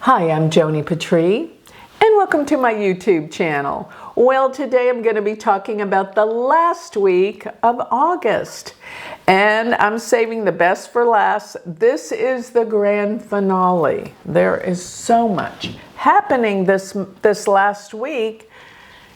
Hi, I'm Joni Patry, and welcome to my YouTube channel. Well, today I'm going to be talking about the last week of August, and I'm saving the best for last. This is the grand finale. There is so much happening this last week.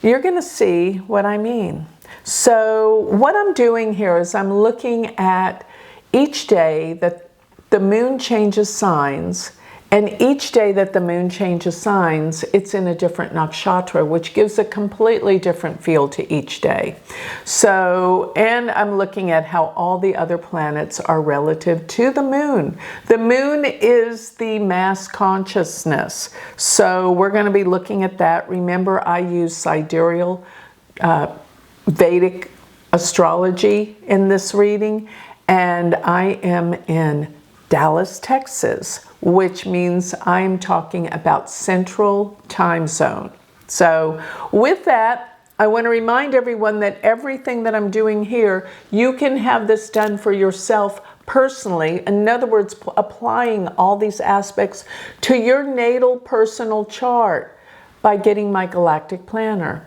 You're going to see what I mean. So what I'm doing here is I'm looking at each day that the moon changes signs. And each day that the moon changes signs, it's in a different nakshatra, which gives a completely different feel to each day. So, and I'm looking at how all the other planets are relative to the moon. The moon is the mass consciousness. So we're going to be looking at that. Remember, I use sidereal Vedic astrology in this reading, and I am in Dallas, Texas, which means I'm talking about Central Time Zone. So with that, I want to remind everyone that everything that I'm doing here, you can have this done for yourself personally. In other words, applying all these aspects to your natal personal chart by getting my Galactic Planner.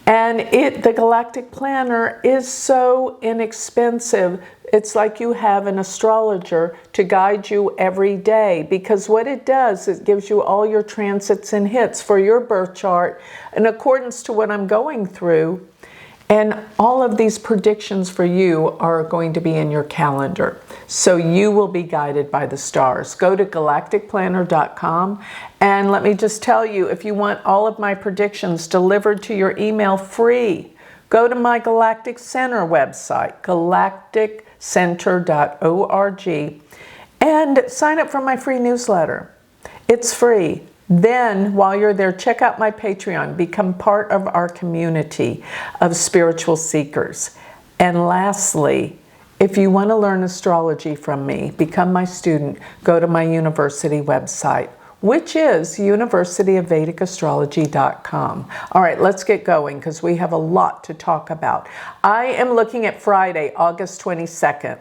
And the Galactic Planner is so inexpensive. It's like you have an astrologer to guide you every day, because what it does, it gives you all your transits and hits for your birth chart in accordance to what I'm going through. And all of these predictions for you are going to be in your calendar. So you will be guided by the stars. Go to galacticplanner.com, and let me just tell you, if you want all of my predictions delivered to your email free, go to my Galactic Center website, galacticcenter.org, and sign up for my free newsletter. It's free. Then, while you're there, check out my Patreon. Become part of our community of spiritual seekers. And lastly, if you want to learn astrology from me, become my student, go to my university website, which is universityofvedicastrology.com. All right, let's get going because we have a lot to talk about. I am looking at Friday, August 22nd.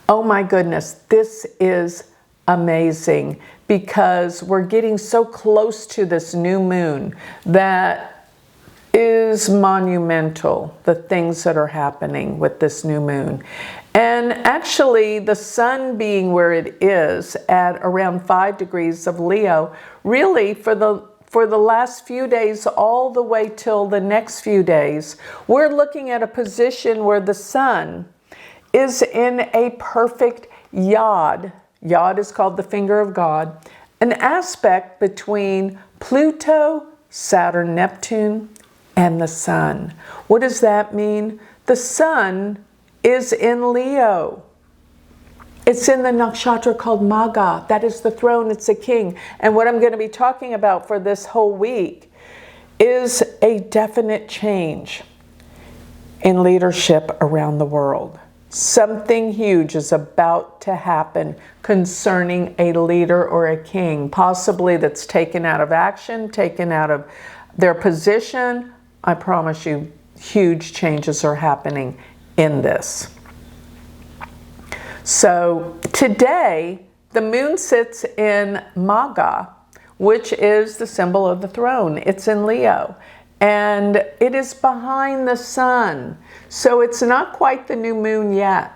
Oh my goodness, this is amazing because we're getting so close to this new moon that is monumental, the things that are happening with this new moon. And actually, the sun being where it is at around 5 degrees of Leo, really for the last few days, all the way till the next few days, we're looking at a position where the sun is in a perfect yod. Yod is called the finger of God, an aspect between Pluto, Saturn, Neptune, and the sun. What does that mean? The sun is in Leo. It's in the nakshatra called Magha. That is the throne, it's a king. And what I'm going to be talking about for this whole week is a definite change in leadership around the world. Something huge is about to happen concerning a leader or a king, possibly that's taken out of action, taken out of their position. I promise you, huge changes are happening in this. So today, the moon sits in Magha, which is the symbol of the throne. It's in Leo. And it is behind the sun. So it's not quite the new moon yet.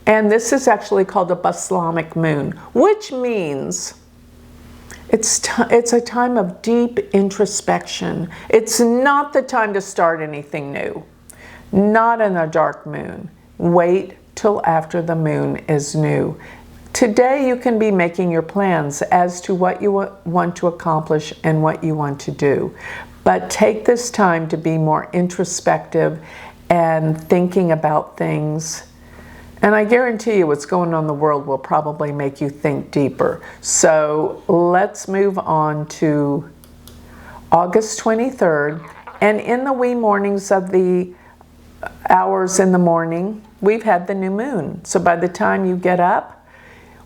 And this is actually called a Baslamic moon, which means it's a time of deep introspection. It's not the time to start anything new. Not in a dark moon. Wait till after the moon is new. Today you can be making your plans as to what you want to accomplish and what you want to do. But take this time to be more introspective and thinking about things. And I guarantee you what's going on in the world will probably make you think deeper. So let's move on to August 23rd. And in the wee mornings of the hours in the morning, we've had the new moon. So by the time you get up,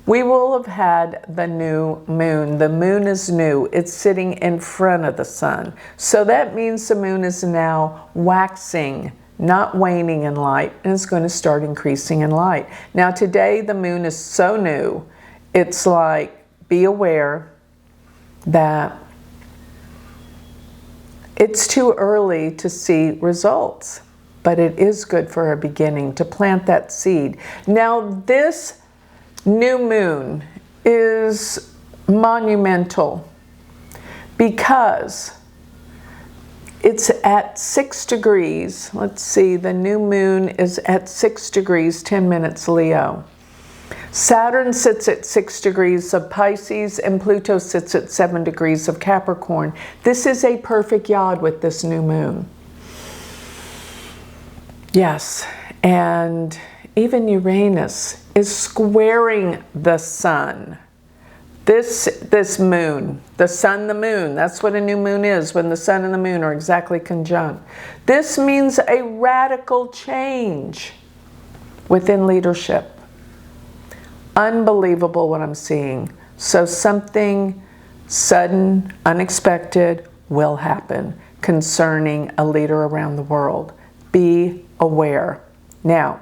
we will have had the new moon. The moon is new. It's sitting in front of the sun. So that means the moon is now waxing, not waning in light, and it's going to start increasing in light. Now today the moon is so new, it's like be aware that it's too early to see results, but it is good for a beginning to plant that seed. Now, this new moon is monumental because it's at 6 degrees. Let's see, the new moon is at 6 degrees, 10 minutes Leo. Saturn sits at 6 degrees of Pisces and Pluto sits at 7 degrees of Capricorn. This is a perfect yod with this new moon. Yes, and even Uranus is squaring the sun. This moon, the sun, the moon, that's what a new moon is, when the sun and the moon are exactly conjunct. This means a radical change within leadership. Unbelievable what I'm seeing. So something sudden, unexpected will happen concerning a leader around the world. Be aware. Now,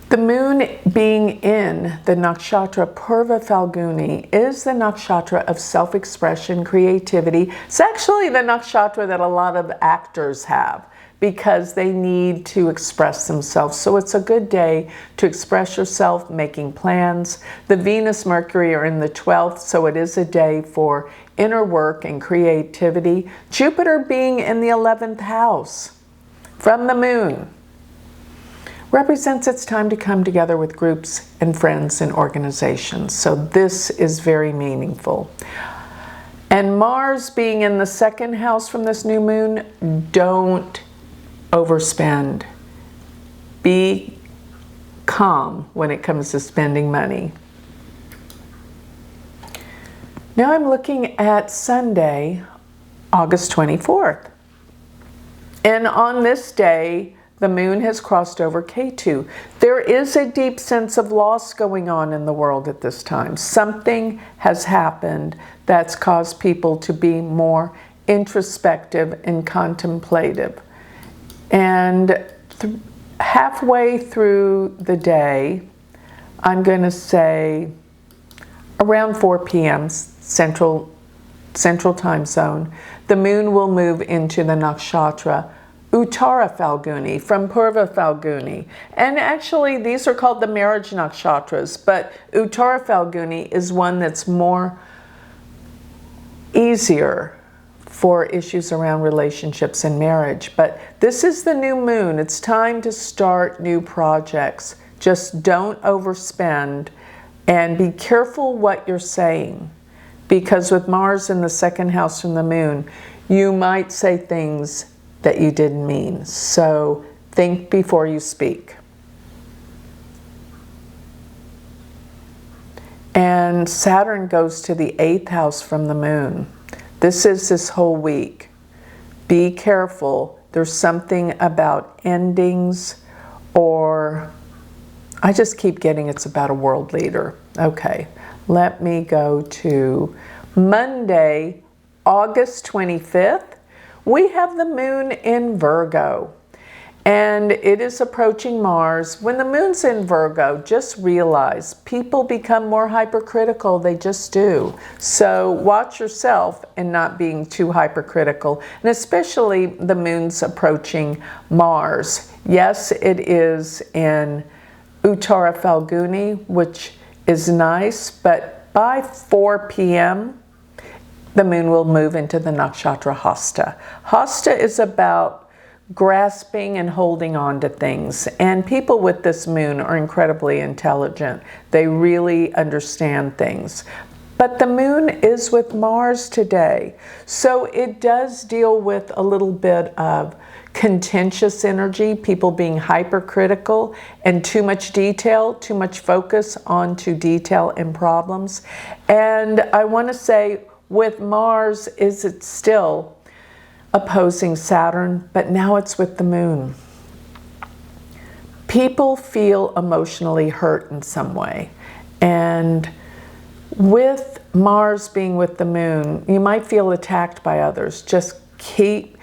the moon being in the nakshatra Purva Falguni is the nakshatra of self-expression, creativity. It's actually the nakshatra that a lot of actors have because they need to express themselves. So it's a good day to express yourself, making plans. The Venus, Mercury are in the 12th, so it is a day for inner work and creativity. Jupiter being in the 11th house from the moon represents it's time to come together with groups and friends and organizations. So this is very meaningful. And Mars being in the 2nd house from this new moon, don't overspend. Be calm when it comes to spending money. Now I'm looking at Sunday, August 24th. And on this day, the moon has crossed over Ketu. There is a deep sense of loss going on in the world at this time. Something has happened that's caused people to be more introspective and contemplative. And halfway through the day, I'm going to say around 4 p.m. Central Time Zone, the moon will move into the nakshatra Uttara Falguni from Purva Falguni. And actually these are called the marriage nakshatras, but Uttara Falguni is one that's more easier for issues around relationships and marriage. But this is the new moon. It's time to start new projects. Just don't overspend and be careful what you're saying. Because with Mars in the 2nd house from the moon, you might say things that you didn't mean. So think before you speak. And Saturn goes to the 8th house from the moon. This is this whole week. Be careful. There's something about endings, or I just keep getting it's about a world leader. Okay, let me go to Monday, August 25th. We have the moon in Virgo, and it is approaching Mars. When the moon's in Virgo, just realize people become more hypercritical. They just do. So watch yourself in not being too hypercritical, and especially the moon's approaching Mars. Yes, it is in Uttara Falguni, which is nice, but by 4 p.m., the moon will move into the nakshatra Hasta. Hasta is about grasping and holding on to things. And people with this moon are incredibly intelligent. They really understand things. But the moon is with Mars today. So it does deal with a little bit of contentious energy, people being hypercritical and too much detail, too much focus onto detail and problems. And I want to say, with Mars, is it still opposing Saturn, but now it's with the moon. People feel emotionally hurt in some way. And with Mars being with the moon, you might feel attacked by others. Just keep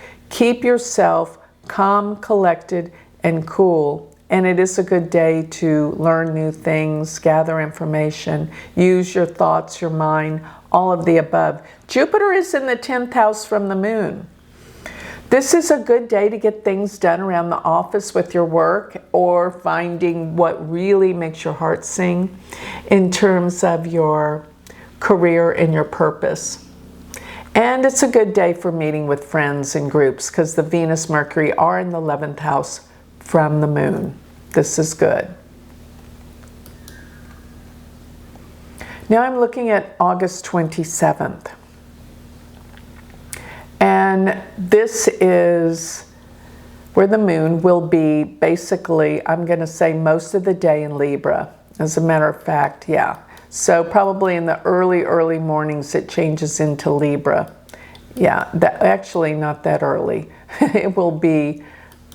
yourself calm, collected, and cool, And it is a good day to learn new things, gather information, use your thoughts, your mind, all of the above. Jupiter is in the 10th house from the moon. This is a good day to get things done around the office with your work, or finding what really makes your heart sing in terms of your career and your purpose. And it's a good day for meeting with friends and groups, because the Venus, Mercury are in the 11th house from the moon. This is good. Now I'm looking at August 27th. And this is where the moon will be basically, I'm going to say, most of the day in Libra. As a matter of fact, yeah. So probably in the early mornings it changes into Libra. Yeah, actually not that early. It will be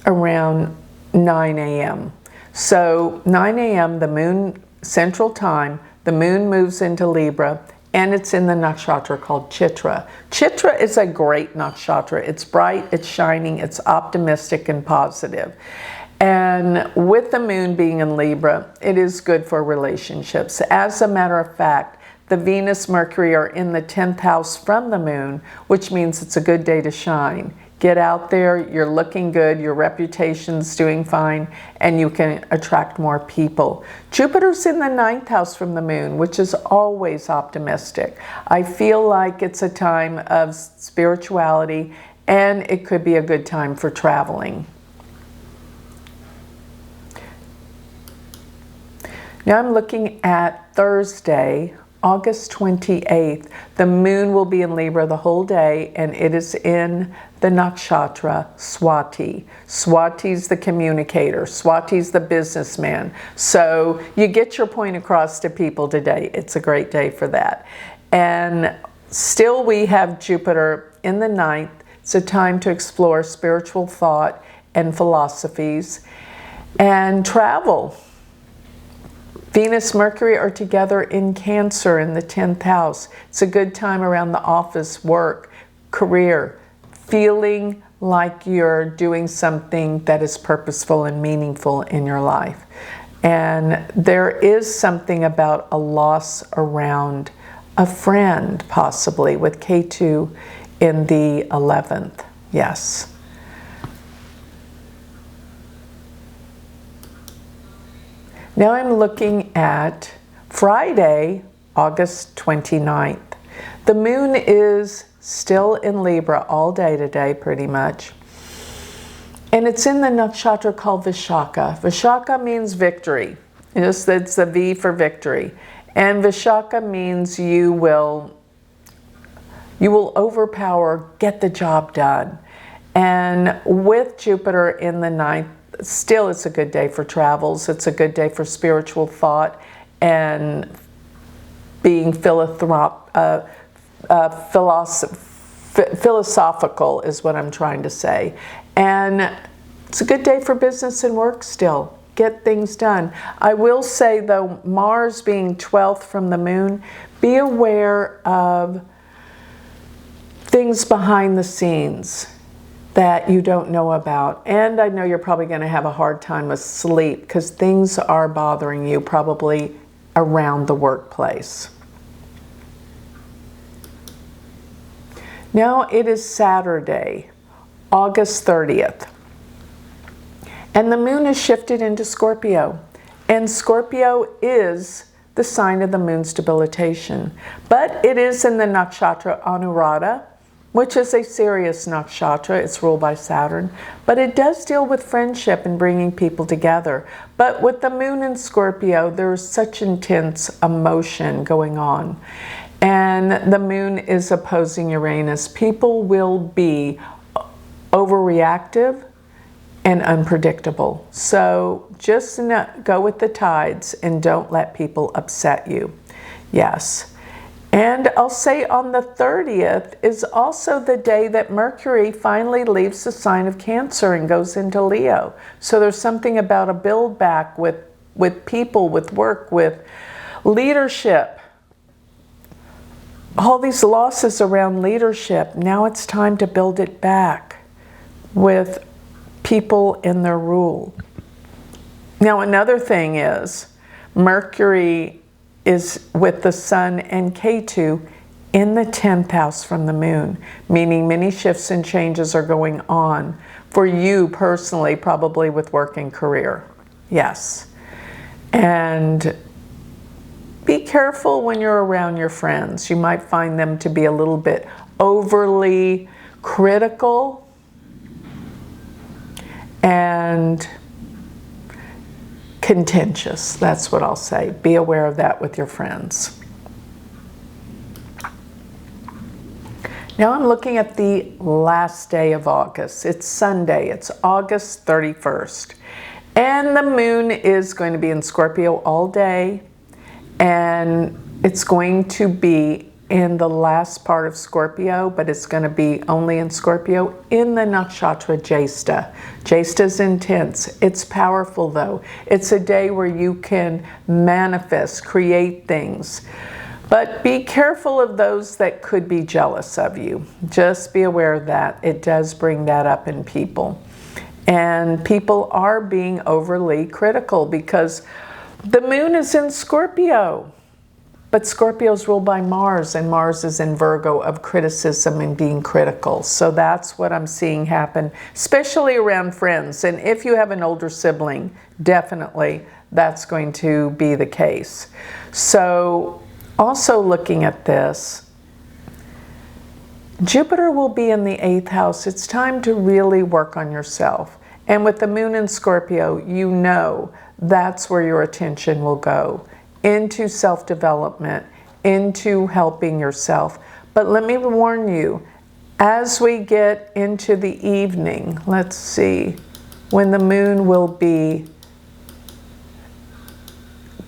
around 9 a.m. So 9 a.m. the moon, Central Time, the moon moves into Libra, and it's in the nakshatra called Chitra. Chitra is a great nakshatra. It's bright, it's shining, it's optimistic and positive. And with the moon being in Libra, it is good for relationships. As a matter of fact, the Venus, Mercury are in the 10th house from the moon, which means it's a good day to shine. Get out there, you're looking good, your reputation's doing fine, and you can attract more people. Jupiter's in the 9th house from the moon, which is always optimistic. I feel like it's a time of spirituality, and it could be a good time for traveling. Now I'm looking at Thursday, August 28th. The moon will be in Libra the whole day, and it is in the nakshatra Swati. Swati's the communicator. Swati's the businessman. So you get your point across to people today. It's a great day for that. And still we have Jupiter in the 9th. It's a time to explore spiritual thought and philosophies and travel. Venus, Mercury are together in Cancer in the 10th house. It's a good time around the office, work, career, feeling like you're doing something that is purposeful and meaningful in your life. And there is something about a loss around a friend, possibly, with K2 in the 11th. Yes. Now I'm looking at Friday, August 29th. The moon is still in Libra all day today, pretty much. And it's in the nakshatra called Vishaka. Vishaka means victory. It's the V for victory. And Vishaka means you will overpower, get the job done. And with Jupiter in the 9th, still, it's a good day for travels. It's a good day for spiritual thought and being philosophical is what I'm trying to say. And it's a good day for business and work still. Get things done. I will say, though, Mars being 12th from the moon, be aware of things behind the scenes that you don't know about. And I know you're probably going to have a hard time with sleep because things are bothering you probably around the workplace. Now it is Saturday, August 30th. And the moon is shifted into Scorpio. And Scorpio is the sign of the moon's debilitation. But it is in the nakshatra Anuradha, which is a serious nakshatra. It's ruled by Saturn, but it does deal with friendship and bringing people together. But with the moon in Scorpio, there's such intense emotion going on. And the moon is opposing Uranus. People will be overreactive and unpredictable. So just go with the tides and don't let people upset you. Yes. And I'll say on the 30th is also the day that Mercury finally leaves the sign of Cancer and goes into Leo. So there's something about a build back with people, with work, with leadership. All these losses around leadership, now it's time to build it back with people in their rule. Now, another thing is Mercury is with the Sun and Ketu in the 10th house from the Moon, meaning many shifts and changes are going on for you personally, probably with work and career. Yes. And be careful when you're around your friends. You might find them to be a little bit overly critical and contentious. That's what I'll say. Be aware of that with your friends. Now I'm looking at the last day of August. It's Sunday. It's August 31st. And the moon is going to be in Scorpio all day. And it's going to be in the last part of Scorpio, but it's going to be only in Scorpio in the nakshatra Jyesta. Jyesta is intense. It's powerful though. It's a day where you can manifest, create things. But be careful of those that could be jealous of you. Just be aware of that. It does bring that up in people. And people are being overly critical because the moon is in Scorpio. But Scorpio is ruled by Mars, and Mars is in Virgo of criticism and being critical. So that's what I'm seeing happen, especially around friends. And if you have an older sibling, definitely that's going to be the case. So also looking at this, Jupiter will be in the 8th house. It's time to really work on yourself. And with the moon in Scorpio, you know that's where your attention will go. Into self-development, into helping yourself. But let me warn you, as we get into the evening, let's see, when the moon will be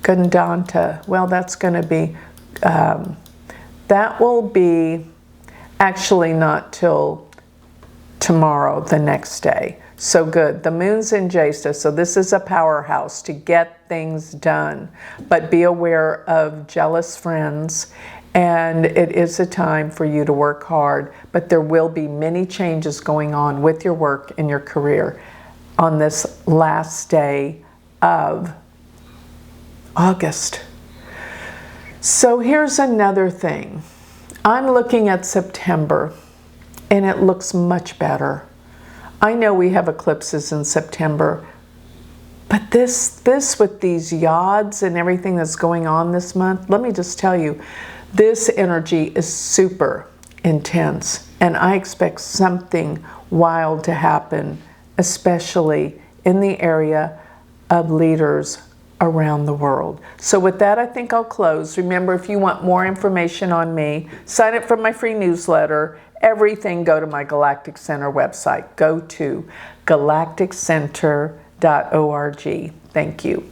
Gandanta, well, that's going to be, that will be actually not till tomorrow, the next day. So good. The moon's in Jyesta, so this is a powerhouse to get things done. But be aware of jealous friends, and it is a time for you to work hard. But there will be many changes going on with your work and your career on this last day of August. So here's another thing. I'm looking at September, and it looks much better. I know we have eclipses in September, but this with these yods and everything that's going on this month, let me just tell you, this energy is super intense, and I expect something wild to happen, especially in the area of leaders around the world. So with that, I think I'll close. Remember, if you want more information on me, sign up for my free newsletter. Everything, go to my Galactic Center website. Go to galacticcenter.org. Thank you.